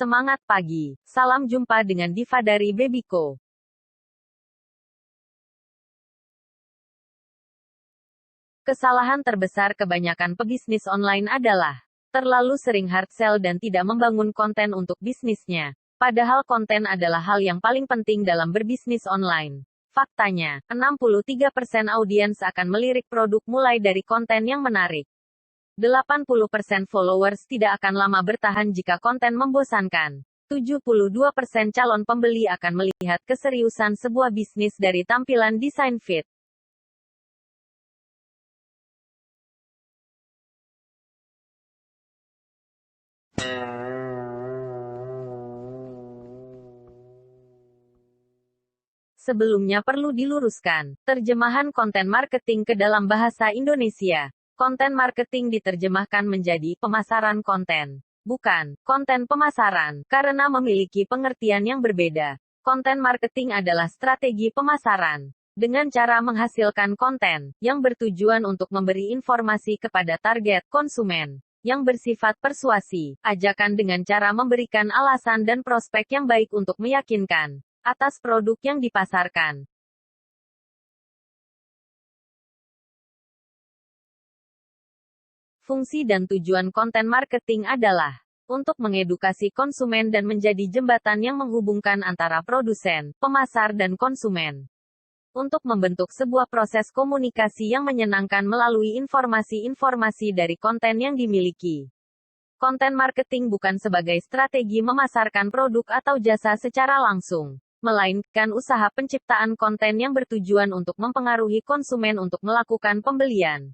Semangat pagi. Salam jumpa dengan Diva dari Babyco. Kesalahan terbesar kebanyakan pebisnis online adalah terlalu sering hard sell dan tidak membangun konten untuk bisnisnya. Padahal konten adalah hal yang paling penting dalam berbisnis online. Faktanya, 63% audiens akan melirik produk mulai dari konten yang menarik. 80% followers tidak akan lama bertahan jika konten membosankan. 72% calon pembeli akan melihat keseriusan sebuah bisnis dari tampilan desain feed. Sebelumnya perlu diluruskan, terjemahan konten marketing ke dalam bahasa Indonesia. Konten marketing diterjemahkan menjadi pemasaran konten, bukan konten pemasaran, karena memiliki pengertian yang berbeda. Konten marketing adalah strategi pemasaran dengan cara menghasilkan konten yang bertujuan untuk memberi informasi kepada target konsumen yang bersifat persuasi, ajakan dengan cara memberikan alasan dan prospek yang baik untuk meyakinkan atas produk yang dipasarkan. Fungsi dan tujuan konten marketing adalah untuk mengedukasi konsumen dan menjadi jembatan yang menghubungkan antara produsen, pemasar dan konsumen. Untuk membentuk sebuah proses komunikasi yang menyenangkan melalui informasi-informasi dari konten yang dimiliki. Konten marketing bukan sebagai strategi memasarkan produk atau jasa secara langsung, melainkan usaha penciptaan konten yang bertujuan untuk mempengaruhi konsumen untuk melakukan pembelian.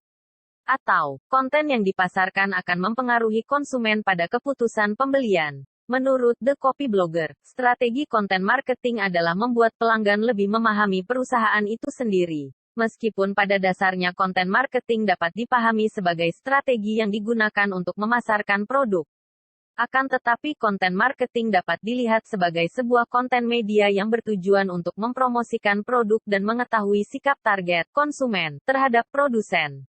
Atau, konten yang dipasarkan akan mempengaruhi konsumen pada keputusan pembelian. Menurut The Copy Blogger, strategi konten marketing adalah membuat pelanggan lebih memahami perusahaan itu sendiri. Meskipun pada dasarnya konten marketing dapat dipahami sebagai strategi yang digunakan untuk memasarkan produk. Akan tetapi konten marketing dapat dilihat sebagai sebuah konten media yang bertujuan untuk mempromosikan produk dan mengetahui sikap target konsumen terhadap produsen.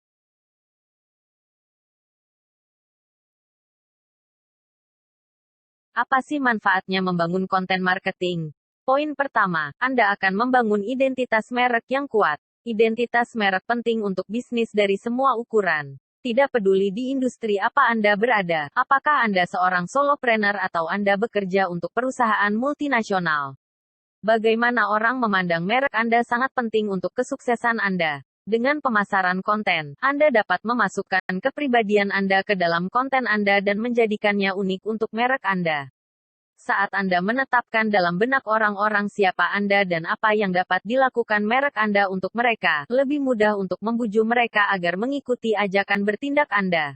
Apa sih manfaatnya membangun konten marketing? Poin pertama, Anda akan membangun identitas merek yang kuat. Identitas merek penting untuk bisnis dari semua ukuran. Tidak peduli di industri apa Anda berada, apakah Anda seorang solopreneur atau Anda bekerja untuk perusahaan multinasional. Bagaimana orang memandang merek Anda sangat penting untuk kesuksesan Anda. Dengan pemasaran konten, Anda dapat memasukkan kepribadian Anda ke dalam konten Anda dan menjadikannya unik untuk merek Anda. Saat Anda menetapkan dalam benak orang-orang siapa Anda dan apa yang dapat dilakukan merek Anda untuk mereka, lebih mudah untuk membujuk mereka agar mengikuti ajakan bertindak Anda.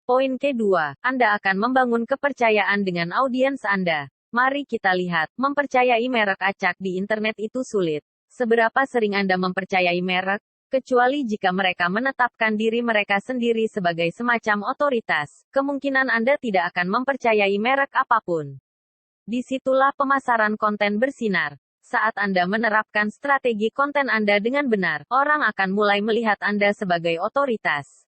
Poin kedua, Anda akan membangun kepercayaan dengan audiens Anda. Mari kita lihat, mempercayai merek acak di internet itu sulit. Seberapa sering Anda mempercayai merek? Kecuali jika mereka menetapkan diri mereka sendiri sebagai semacam otoritas, kemungkinan Anda tidak akan mempercayai merek apapun. Disitulah pemasaran konten bersinar. Saat Anda menerapkan strategi konten Anda dengan benar, orang akan mulai melihat Anda sebagai otoritas.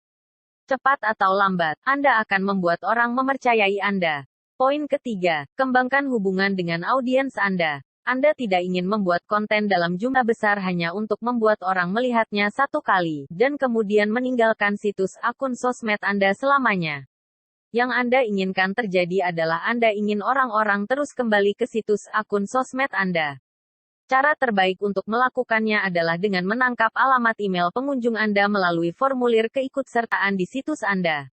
Cepat atau lambat, Anda akan membuat orang mempercayai Anda. Poin ketiga, kembangkan hubungan dengan audiens Anda. Anda tidak ingin membuat konten dalam jumlah besar hanya untuk membuat orang melihatnya satu kali, dan kemudian meninggalkan situs akun sosmed Anda selamanya. Yang Anda inginkan terjadi adalah Anda ingin orang-orang terus kembali ke situs akun sosmed Anda. Cara terbaik untuk melakukannya adalah dengan menangkap alamat email pengunjung Anda melalui formulir keikutsertaan di situs Anda.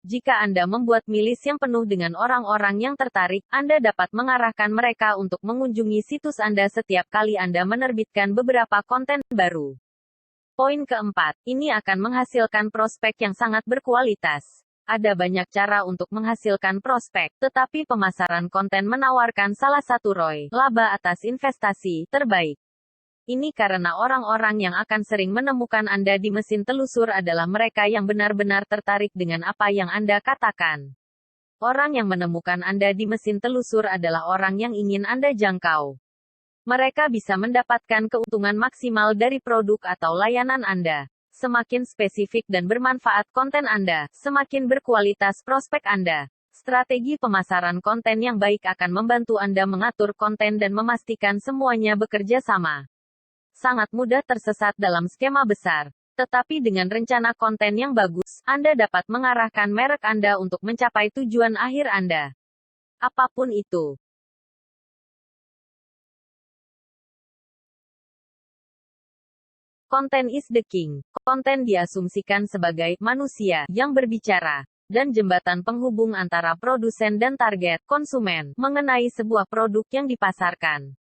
Jika Anda membuat milis yang penuh dengan orang-orang yang tertarik, Anda dapat mengarahkan mereka untuk mengunjungi situs Anda setiap kali Anda menerbitkan beberapa konten baru. Poin keempat, ini akan menghasilkan prospek yang sangat berkualitas. Ada banyak cara untuk menghasilkan prospek, tetapi pemasaran konten menawarkan salah satu ROI, laba atas investasi, terbaik. Ini karena orang-orang yang akan sering menemukan Anda di mesin telusur adalah mereka yang benar-benar tertarik dengan apa yang Anda katakan. Orang yang menemukan Anda di mesin telusur adalah orang yang ingin Anda jangkau. Mereka bisa mendapatkan keuntungan maksimal dari produk atau layanan Anda. Semakin spesifik dan bermanfaat konten Anda, semakin berkualitas prospek Anda. Strategi pemasaran konten yang baik akan membantu Anda mengatur konten dan memastikan semuanya bekerja sama. Sangat mudah tersesat dalam skema besar. Tetapi dengan rencana konten yang bagus, Anda dapat mengarahkan merek Anda untuk mencapai tujuan akhir Anda. Apapun itu. Konten is the king. Konten diasumsikan sebagai manusia yang berbicara dan jembatan penghubung antara produsen dan target konsumen mengenai sebuah produk yang dipasarkan.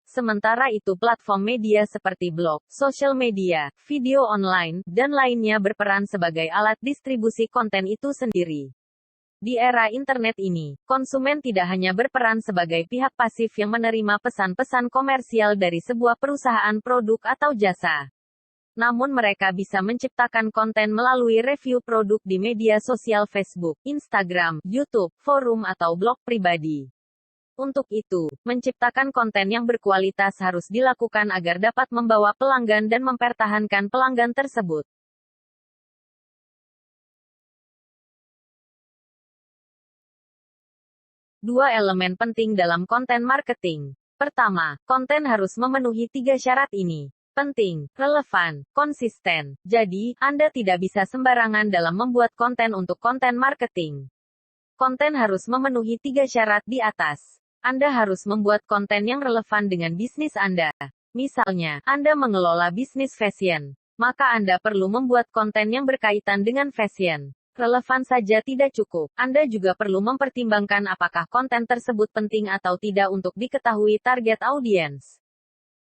Sementara itu platform media seperti blog, sosial media, video online, dan lainnya berperan sebagai alat distribusi konten itu sendiri. Di era internet ini, konsumen tidak hanya berperan sebagai pihak pasif yang menerima pesan-pesan komersial dari sebuah perusahaan produk atau jasa. Namun mereka bisa menciptakan konten melalui review produk di media sosial Facebook, Instagram, YouTube, forum atau blog pribadi. Untuk itu, menciptakan konten yang berkualitas harus dilakukan agar dapat membawa pelanggan dan mempertahankan pelanggan tersebut. Dua elemen penting dalam konten marketing. Pertama, konten harus memenuhi 3 syarat ini. Penting, relevan, konsisten. Jadi, Anda tidak bisa sembarangan dalam membuat konten untuk konten marketing. Konten harus memenuhi 3 syarat di atas. Anda harus membuat konten yang relevan dengan bisnis Anda. Misalnya, Anda mengelola bisnis fashion, maka Anda perlu membuat konten yang berkaitan dengan fashion. Relevan saja tidak cukup. Anda juga perlu mempertimbangkan apakah konten tersebut penting atau tidak untuk diketahui target audiens.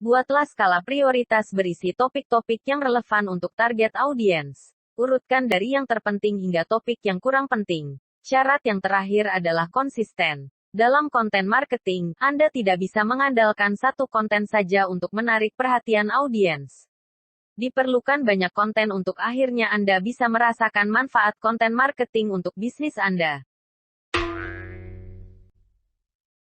Buatlah skala prioritas berisi topik-topik yang relevan untuk target audiens. Urutkan dari yang terpenting hingga topik yang kurang penting. Syarat yang terakhir adalah konsisten. Dalam konten marketing, Anda tidak bisa mengandalkan satu konten saja untuk menarik perhatian audiens. Diperlukan banyak konten untuk akhirnya Anda bisa merasakan manfaat konten marketing untuk bisnis Anda.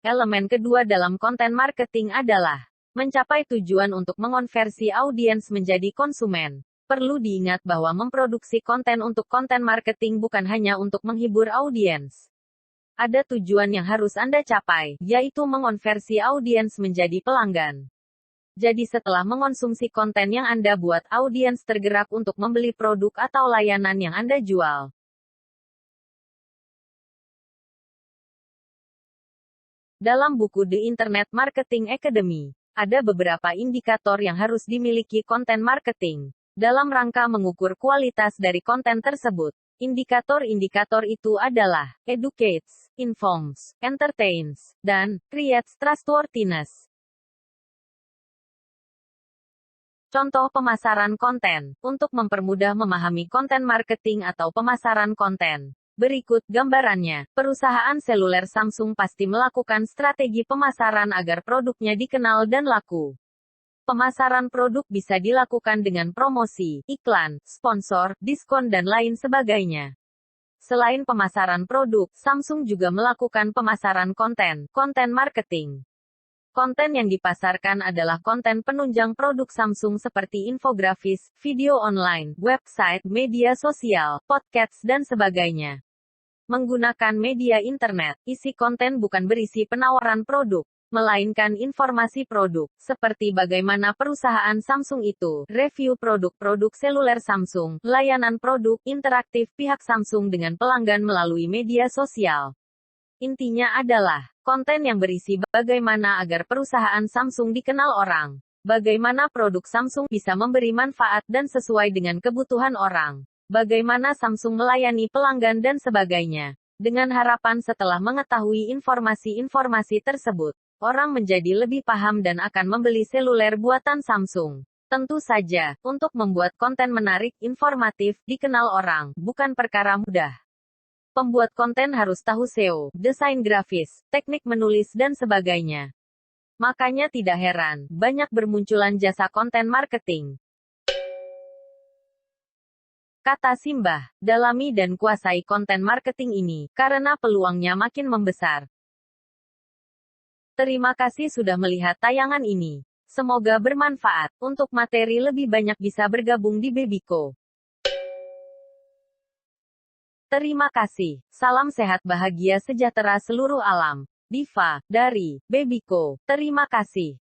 Elemen kedua dalam konten marketing adalah mencapai tujuan untuk mengonversi audiens menjadi konsumen. Perlu diingat bahwa memproduksi konten untuk konten marketing bukan hanya untuk menghibur audiens. Ada tujuan yang harus Anda capai, yaitu mengonversi audiens menjadi pelanggan. Jadi setelah mengonsumsi konten yang Anda buat, audiens tergerak untuk membeli produk atau layanan yang Anda jual. Dalam buku The Internet Marketing Academy, ada beberapa indikator yang harus dimiliki konten marketing dalam rangka mengukur kualitas dari konten tersebut. Indikator-indikator itu adalah educates, informs, entertains, dan creates trustworthiness. Contoh pemasaran konten. Untuk mempermudah memahami konten marketing atau pemasaran konten, berikut gambarannya. Perusahaan seluler Samsung pasti melakukan strategi pemasaran agar produknya dikenal dan laku. Pemasaran produk bisa dilakukan dengan promosi, iklan, sponsor, diskon dan lain sebagainya. Selain pemasaran produk, Samsung juga melakukan pemasaran konten, konten marketing. Konten yang dipasarkan adalah konten penunjang produk Samsung seperti infografis, video online, website, media sosial, podcast dan sebagainya. Menggunakan media internet, isi konten bukan berisi penawaran produk, melainkan informasi produk, seperti bagaimana perusahaan Samsung itu, review produk-produk seluler Samsung, layanan produk, interaktif pihak Samsung dengan pelanggan melalui media sosial. Intinya adalah, konten yang berisi bagaimana agar perusahaan Samsung dikenal orang, bagaimana produk Samsung bisa memberi manfaat dan sesuai dengan kebutuhan orang, bagaimana Samsung melayani pelanggan dan sebagainya. Dengan harapan setelah mengetahui informasi-informasi tersebut, orang menjadi lebih paham dan akan membeli seluler buatan Samsung. Tentu saja, untuk membuat konten menarik, informatif, dikenal orang, bukan perkara mudah. Pembuat konten harus tahu SEO, desain grafis, teknik menulis dan sebagainya. Makanya tidak heran, banyak bermunculan jasa konten marketing. Kata Simbah, dalami dan kuasai konten marketing ini, karena peluangnya makin membesar. Terima kasih sudah melihat tayangan ini. Semoga bermanfaat. Untuk materi lebih banyak bisa bergabung di Babyco. Terima kasih. Salam sehat bahagia sejahtera seluruh alam. Diva, dari Babyco. Terima kasih.